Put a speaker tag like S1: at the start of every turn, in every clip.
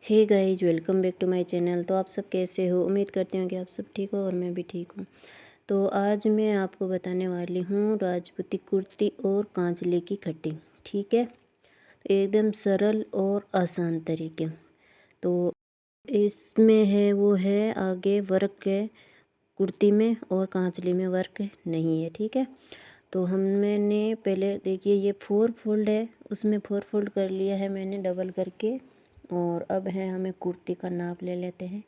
S1: Hey guys, welcome back to my channel. तो आप सब कैसे हो? उम्मीद करते हैं कि आप सब ठीक हो और मैं भी ठीक हूँ। तो आज मैं आपको बताने वाली हूँ राजपूती कुर्ती और कांचले की कटिंग। ठीक है, तो एकदम सरल और आसान तरीके। तो इसमें है वो है आगे वर्क है कुर्ती में और कांचले में वर्क नहीं है। ठीक है, तो मैंने पहले देखिए ये 4 फोल्ड है, उसमें 4 फोल्ड कर लिया है मैंने डबल करके। और अब है हमें कुर्ती का नाप ले लेते हैं।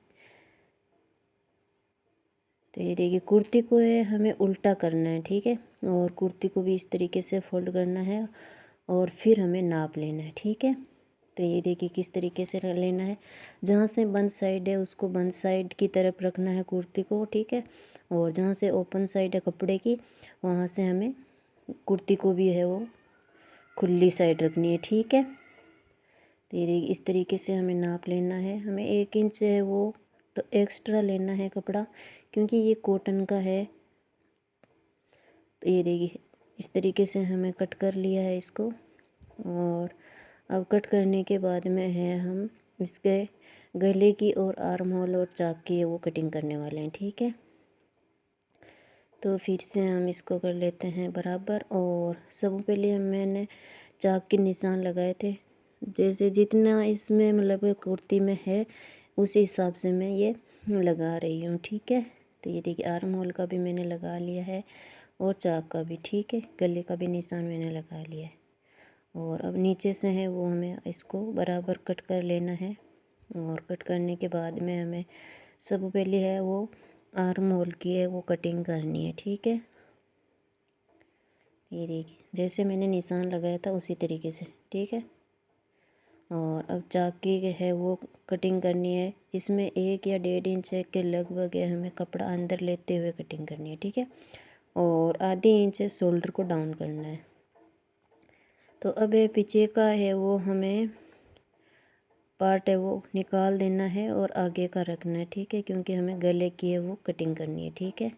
S1: तो ये देखिए कुर्ती को है हमें उल्टा करना है। ठीक है, और कुर्ती को भी इस तरीके से फोल्ड करना है और फिर हमें नाप लेना है। ठीक है, तो ये देखिए किस तरीके से लेना है। जहाँ से बंद साइड है उसको बंद साइड की तरफ रखना है कुर्ती को। ठीक है, और जहाँ से ओपन साइड है कपड़े की वहाँ से हमें कुर्ती को भी है वो खुली साइड रखनी है। ठीक है, तो ये देखिए इस तरीके से हमें नाप लेना है। हमें 1 इंच है वो तो एक्स्ट्रा लेना है कपड़ा, क्योंकि ये कॉटन का है। तो ये देखिए इस तरीके से हमें कट कर लिया है इसको। और अब कट करने के बाद में है हम इसके गले की और आर्म होल और चाक की है वो कटिंग करने वाले हैं। ठीक है, तो फिर से हम इसको कर लेते हैं बराबर। और सब पहले मैंने चाक के निशान लगाए थे, जैसे जितना इसमें मतलब कुर्ती में है उसी हिसाब से मैं ये लगा रही हूँ। ठीक है, तो ये देखिए आर्म होल का भी मैंने लगा लिया है और चाक का भी। ठीक है, गले का भी निशान मैंने लगा लिया है। और अब नीचे से है वो हमें इसको बराबर कट कर लेना है। और कट करने के बाद में हमें सब पहले है वो आर्म होल की है वो कटिंग करनी है। ठीक है, ये देखिए जैसे मैंने निशान लगाया था उसी तरीके से। ठीक है, और अब चाक की है वो कटिंग करनी है। इसमें 1 या 1.5 इंच के लगभग है हमें कपड़ा अंदर लेते हुए कटिंग करनी है। ठीक है, और आधी इंच शोल्डर को डाउन करना है। तो अब ये पीछे का है वो हमें पार्ट है वो निकाल देना है और आगे का रखना है। ठीक है, क्योंकि हमें गले की है वो कटिंग करनी है। ठीक है,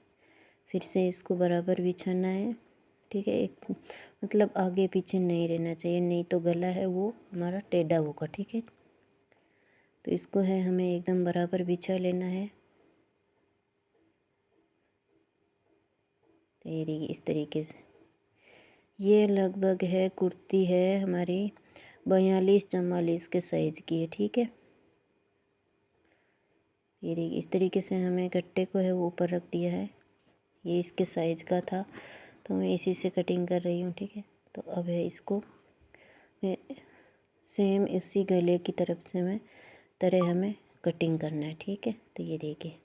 S1: फिर से इसको बराबर बिछाना है। ठीक है, एक मतलब आगे पीछे नहीं रहना चाहिए, नहीं तो गला है वो हमारा टेढ़ा होगा। ठीक है, तो इसको है हमें एकदम बराबर बिछा लेना है। तो ये देखिए इस तरीके से ये लगभग है कुर्ती है हमारी 42-44 के साइज़ की है। ठीक है, ये देखिए इस तरीके से हमें गट्टे को है वो ऊपर रख दिया है। ये इसके साइज़ का था तो मैं इसी से कटिंग कर रही हूँ। ठीक है, तो अब है इसको मैं सेम इसी गले की तरफ से मैं तरह हमें कटिंग करना है। ठीक है, तो ये देखिए।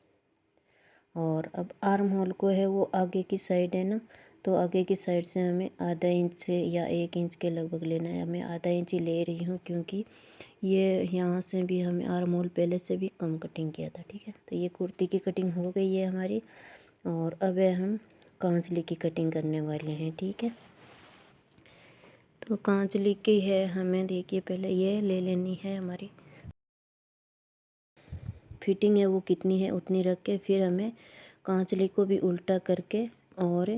S1: और अब आर्म होल को है वो आगे की साइड है ना, तो आगे की साइड से हमें आधा इंच से या 1 इंच के लगभग लेना है। मैं आधा इंच ही ले रही हूँ, क्योंकि ये यहाँ से भी हमें आर्म होल पहले से भी कम कटिंग किया था। ठीक है, तो ये कुर्ती की कटिंग हो गई है हमारी। और अब है हम कांचली की कटिंग करने वाले हैं। ठीक है, तो कांचली की है हमें देखिए पहले ये ले लेनी है हमारी फिटिंग है वो कितनी है उतनी रख के फिर हमें कांचली को भी उल्टा करके और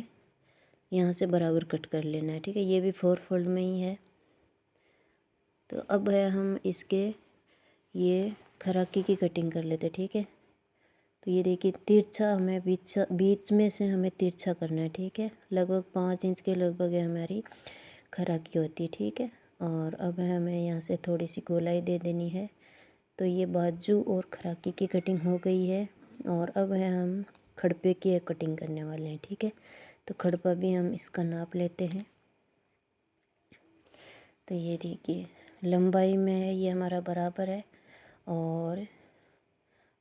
S1: यहाँ से बराबर कट कर लेना है। ठीक है, ये भी 4 फोल्ड में ही है। तो अब है हम इसके ये खराकी की कटिंग कर लेते हैं। ठीक है, तो ये देखिए तिरछा हमें बीच में से हमें तिरछा करना है। ठीक है, लगभग 5 इंच के लगभग है हमारी खराकी होती है। ठीक है, और अब हमें यहाँ से थोड़ी सी गोलाई दे देनी है। तो ये बाजू और खराकी की कटिंग हो गई है। और अब है हम खड़पे की कटिंग करने वाले हैं। ठीक है, तो खड़पा भी हम इसका नाप लेते हैं। तो ये देखिए लंबाई में है ये हमारा बराबर है और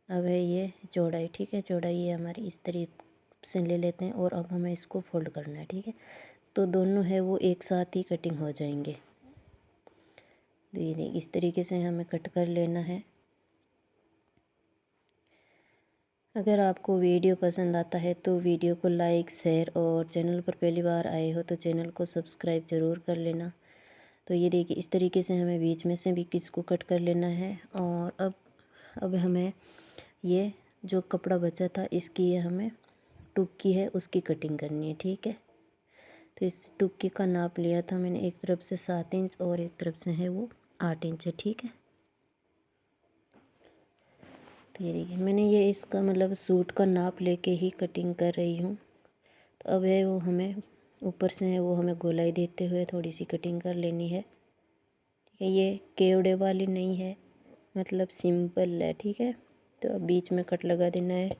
S1: अब है ये चौड़ाई। ठीक है, चौड़ाई ये हमारी इस तरीके से ले लेते हैं और अब हमें इसको फोल्ड करना है। ठीक है, तो दोनों है वो एक साथ ही कटिंग हो जाएंगे। तो ये देखिए इस तरीके से हमें कट कर लेना है। अगर आपको वीडियो पसंद आता है तो वीडियो को लाइक शेयर और चैनल पर पहली बार आए हो तो चैनल को सब्सक्राइब ज़रूर कर लेना। तो ये देखिए इस तरीके से हमें बीच में से भी किसको कट कर लेना है। और अब हमें ये जो कपड़ा बचा था इसकी ये हमें टुक्की है उसकी कटिंग करनी है। ठीक है, तो इस टुक्की का नाप लिया था मैंने, एक तरफ से 7 इंच और एक तरफ से है वो 8 इंच है। ठीक है, तो ये देखिए मैंने ये इसका मतलब सूट का नाप लेके ही कटिंग कर रही हूँ। तो अब है वो हमें ऊपर से है वो हमें गोलाई देते हुए थोड़ी सी कटिंग कर लेनी है। ठीक है, ये केवड़े वाली नहीं है, मतलब सिंपल है। ठीक है, तो अब बीच में कट लगा देना है।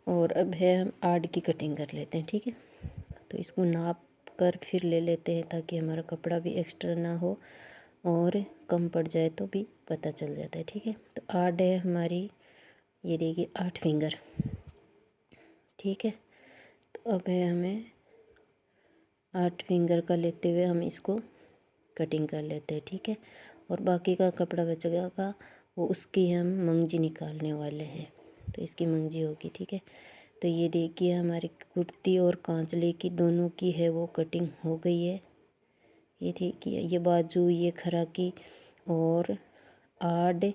S1: और अब है हम आड़ की कटिंग कर लेते हैं। ठीक है, तो इसको नाप कर फिर ले लेते हैं ताकि हमारा कपड़ा भी एक्स्ट्रा ना हो और कम पड़ जाए तो भी पता चल जाता है। ठीक है, तो आड़ है हमारी, ये देखिए 8 फिंगर। ठीक है, तो अब है हमें 8 फिंगर का लेते हुए हम इसको कटिंग कर लेते हैं। ठीक है, और बाकी का कपड़ा बचेगा वो उसकी हम मंगजी निकालने वाले हैं। तो इसकी मंगजी होगी। ठीक है, तो ये देखिए हमारी कुर्ती और कांचले की दोनों की है वो कटिंग हो गई है। ये देखिए ये बाजू, ये खरा की और आड़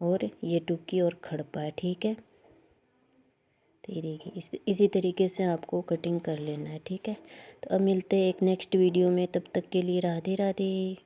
S1: और ये टुकी और खड़पा है। ठीक है, तो ये देखिए इसी तरीके से आपको कटिंग कर लेना है। ठीक है, तो अब मिलते हैं एक नेक्स्ट वीडियो में, तब तक के लिए राधे राधे।